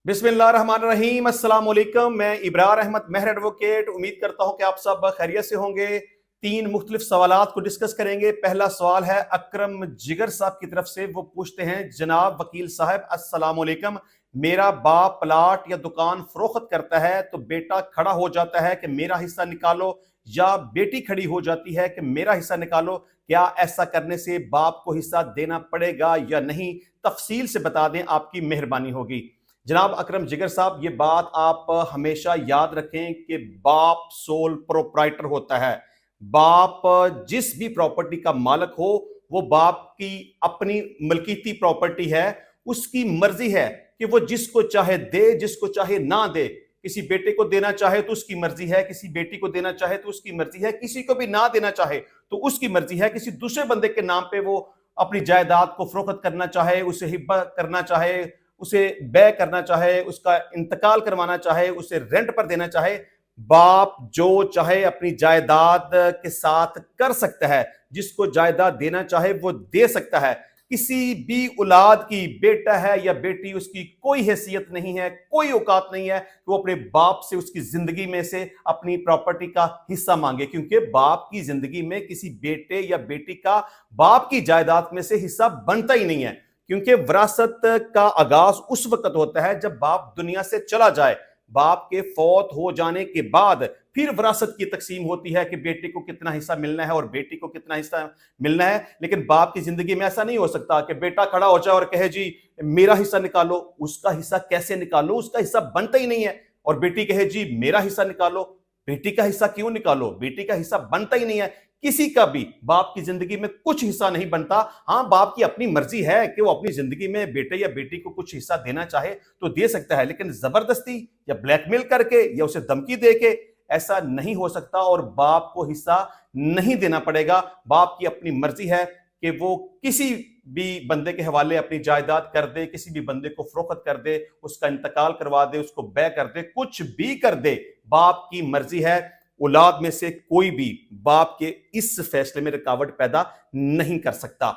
बिस्मिल्लाहिर्रहमानिर्रहीम, अस्सलाम वालेकुम। मैं इब्रार अहमद मेहर एडवोकेट। उम्मीद करता हूं कि आप सब खैरियत से होंगे। तीन मुख्तलिफ सवालात को डिस्कस करेंगे। पहला सवाल है अकरम जिगर साहब की तरफ से। वो पूछते हैं, जनाब वकील साहब अस्सलाम वालेकुम, मेरा बाप प्लाट या दुकान फरोख्त करता है तो बेटा खड़ा हो जाता है कि मेरा हिस्सा निकालो, या बेटी खड़ी हो जाती है कि मेरा हिस्सा निकालो। क्या ऐसा करने से बाप को हिस्सा देना पड़ेगा या नहीं? तफसील से बता दें, आपकी मेहरबानी होगी। जनाब अकरम जिगर साहब, ये बात आप हमेशा याद रखें कि बाप सोल प्रोप्राइटर होता है। बाप जिस भी प्रॉपर्टी का मालिक हो, वो बाप की अपनी मलकीती प्रॉपर्टी है। उसकी मर्जी है कि वो जिसको चाहे दे, जिसको चाहे ना दे। किसी बेटे को देना चाहे तो उसकी मर्जी है, किसी बेटी को देना चाहे तो उसकी मर्जी है, किसी को भी ना देना चाहे तो उसकी मर्जी है। किसी दूसरे बंदे के नाम पे वो अपनी जायदाद को फरोख्त करना चाहे, उसे हिब्बा करना चाहे, उसे बै करना चाहे, उसका इंतकाल करवाना चाहे, उसे रेंट पर देना चाहे, बाप जो चाहे अपनी जायदाद के साथ कर सकता है। जिसको जायदाद देना चाहे वो दे सकता है। किसी भी औलाद की, बेटा है या बेटी, उसकी कोई हैसियत नहीं है, कोई औकात नहीं है कि वो अपने बाप से उसकी जिंदगी में से अपनी प्रॉपर्टी का हिस्सा मांगे, क्योंकि बाप की जिंदगी में किसी बेटे या बेटी का बाप की जायदाद में से हिस्सा बनता ही नहीं है। क्योंकि विरासत का आगाज उस वक्त होता है जब बाप दुनिया से चला जाए। बाप के फौत हो जाने के बाद फिर विरासत की तकसीम होती है कि बेटे को कितना हिस्सा मिलना है और बेटी को कितना हिस्सा मिलना है। लेकिन बाप की जिंदगी में ऐसा नहीं हो सकता कि बेटा खड़ा हो जाए और कहे, जी मेरा हिस्सा निकालो। उसका हिस्सा कैसे निकालो? उसका हिस्सा बनता ही नहीं है। और बेटी कहे, जी मेरा हिस्सा निकालो। बेटी का हिस्सा क्यों निकालो? बेटी का हिस्सा बनता ही नहीं है। किसी का भी बाप की जिंदगी में कुछ हिस्सा नहीं बनता। हाँ, बाप की अपनी मर्जी है कि वो अपनी जिंदगी में बेटे या बेटी को कुछ हिस्सा देना चाहे तो दे सकता है, लेकिन जबरदस्ती या ब्लैकमेल करके या उसे धमकी दे के ऐसा नहीं हो सकता। और बाप को हिस्सा नहीं देना पड़ेगा। बाप की अपनी मर्जी है कि वो किसी भी बंदे के हवाले अपनी जायदाद कर दे, किसी भी बंदे को फरोख्त कर दे, उसका इंतकाल करवा दे, उसको बै कर दे, कुछ भी कर दे। बाप की मर्जी है। औलाद में से कोई भी बाप के इस फैसले में रुकावट पैदा नहीं कर सकता।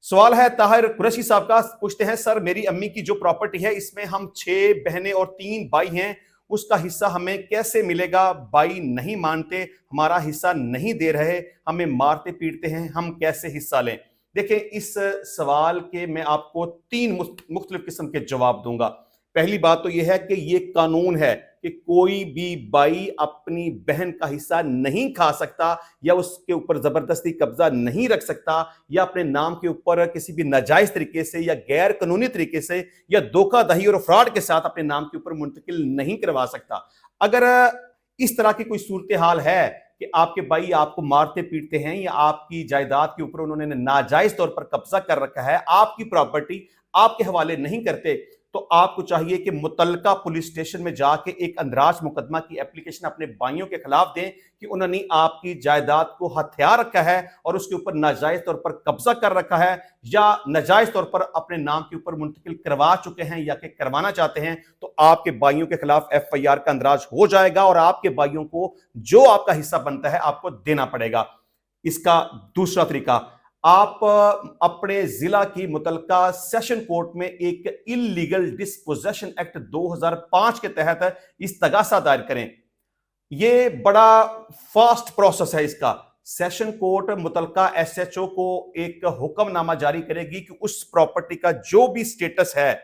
सवाल है ताहिर कुरैशी साहब का। पूछते हैं, सर मेरी अम्मी की जो प्रॉपर्टी है, इसमें हम 6 बहनें और 3 भाई हैं, उसका हिस्सा हमें कैसे मिलेगा? भाई नहीं मानते, हमारा हिस्सा नहीं दे रहे, हमें मारते पीटते हैं, हम कैसे हिस्सा लें? देखें, इस सवाल के मैं आपको 3 मुख्तलिफ किस्म के जवाब दूंगा। पहली बात तो यह है कि यह कानून है कि कोई भी भाई अपनी बहन का हिस्सा नहीं खा सकता, या उसके ऊपर जबरदस्ती कब्जा नहीं रख सकता, या अपने नाम के ऊपर किसी भी नाजायज तरीके से या गैर कानूनी तरीके से या धोखाधड़ी और फ्रॉड के साथ अपने नाम के ऊपर मुंतकिल नहीं करवा सकता। अगर इस तरह की कोई सूरत हाल है कि आपके भाई आपको मारते पीटते हैं या आपकी जायदाद के ऊपर उन्होंने नाजायज तौर पर कब्जा कर रखा है, आपकी प्रॉपर्टी आपके हवाले नहीं करते, तो आपको चाहिए कि मुतल्लका पुलिस स्टेशन में जाके एक अंदराज मुकदमा की एप्लीकेशन अपने भाइयों के खिलाफ दें कि उन्होंने आपकी जायदाद को हथियार रखा है और उसके ऊपर नाजायज तौर पर कब्जा कर रखा है, या नाजायज तौर पर अपने नाम के ऊपर मुंतकिल करवा चुके हैं या कि करवाना चाहते हैं। तो आपके भाइयों के खिलाफ FIR का अंदराज हो जाएगा और आपके भाइयों को जो आपका हिस्सा बनता है आपको देना पड़ेगा। इसका दूसरा तरीका, आप अपने जिला की मुतल्लका सेशन कोर्ट में एक इल्लीगल डिस्पोजेशन एक्ट 2005 के तहत इस्तगासा दायर करें। यह बड़ा फास्ट प्रोसेस है। इसका सेशन कोर्ट मुतल्लका SHO को एक हुक्मनामा जारी करेगी कि उस प्रॉपर्टी का जो भी स्टेटस है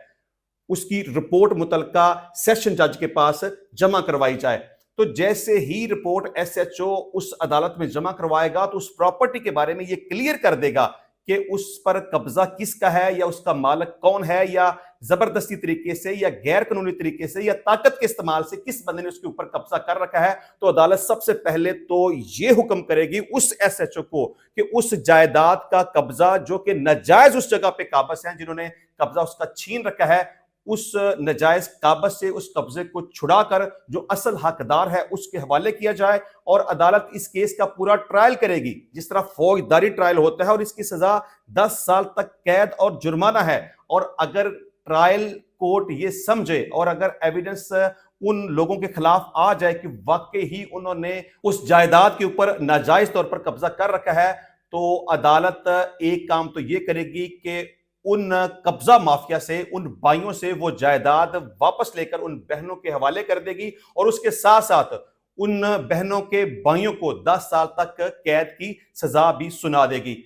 उसकी रिपोर्ट मुतल्लका सेशन जज के पास जमा करवाई जाए। तो जैसे ही रिपोर्ट SHO उस अदालत में जमा करवाएगा तो उस प्रॉपर्टी के बारे में यह क्लियर कर देगा कि उस पर कब्जा किसका है, या उसका मालिक कौन है, या जबरदस्ती तरीके से या गैर कानूनी तरीके से या ताकत के इस्तेमाल से किस बंदे ने उसके ऊपर कब्जा कर रखा है। तो अदालत सबसे पहले तो यह हुक्म करेगी उस SHO को कि उस जायदाद का कब्जा जो कि नाजायज उस जगह पे काबिज हैं, जिन्होंने कब्जा उसका छीन रखा है, उस नजायज काबज से उस कब्जे को छुड़ाकर जो असल हकदार है उसके हवाले किया जाए। और अदालत इस केस का पूरा ट्रायल करेगी, जिस तरह फौजदारी ट्रायल होता है, और इसकी सजा 10 साल तक कैद और जुर्माना है। और अगर ट्रायल कोर्ट ये समझे और अगर एविडेंस उन लोगों के खिलाफ आ जाए कि वाकई ही उन्होंने उस जायदाद के ऊपर नाजायज तौर पर कब्जा कर रखा है, तो अदालत एक काम तो ये करेगी कि उन कब्जा माफिया से, उन भाइयों से वो जायदाद वापस लेकर उन बहनों के हवाले कर देगी और उसके साथ साथ उन बहनों के भाइयों को 10 साल तक कैद की सजा भी सुना देगी।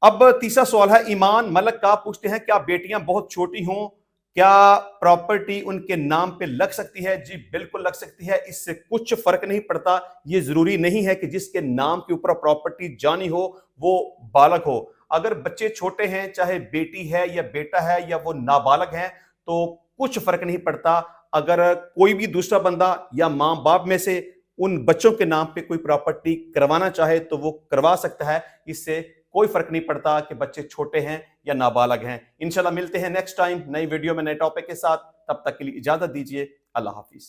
अब तीसरा सवाल है ईमान मलक का, पूछते हैं क्या बेटियां बहुत छोटी हों, क्या प्रॉपर्टी उनके नाम पे लग सकती है? जी बिल्कुल लग सकती है, इससे कुछ फर्क नहीं पड़ता। ये जरूरी नहीं है कि जिसके नाम के ऊपर प्रॉपर्टी जानी हो वो बालग हो। अगर बच्चे छोटे हैं, चाहे बेटी है या बेटा है या वो नाबालग हैं, तो कुछ फर्क नहीं पड़ता। अगर कोई भी दूसरा बंदा या माँ बाप में से उन बच्चों के नाम पे कोई प्रॉपर्टी करवाना चाहे तो वो करवा सकता है। इससे कोई फर्क नहीं पड़ता कि बच्चे छोटे हैं या नाबालग हैं। इंशाल्लाह मिलते हैं नेक्स्ट टाइम नई वीडियो में नए टॉपिक के साथ। तब तक के लिए इजाजत दीजिए। अल्लाह हाफिज।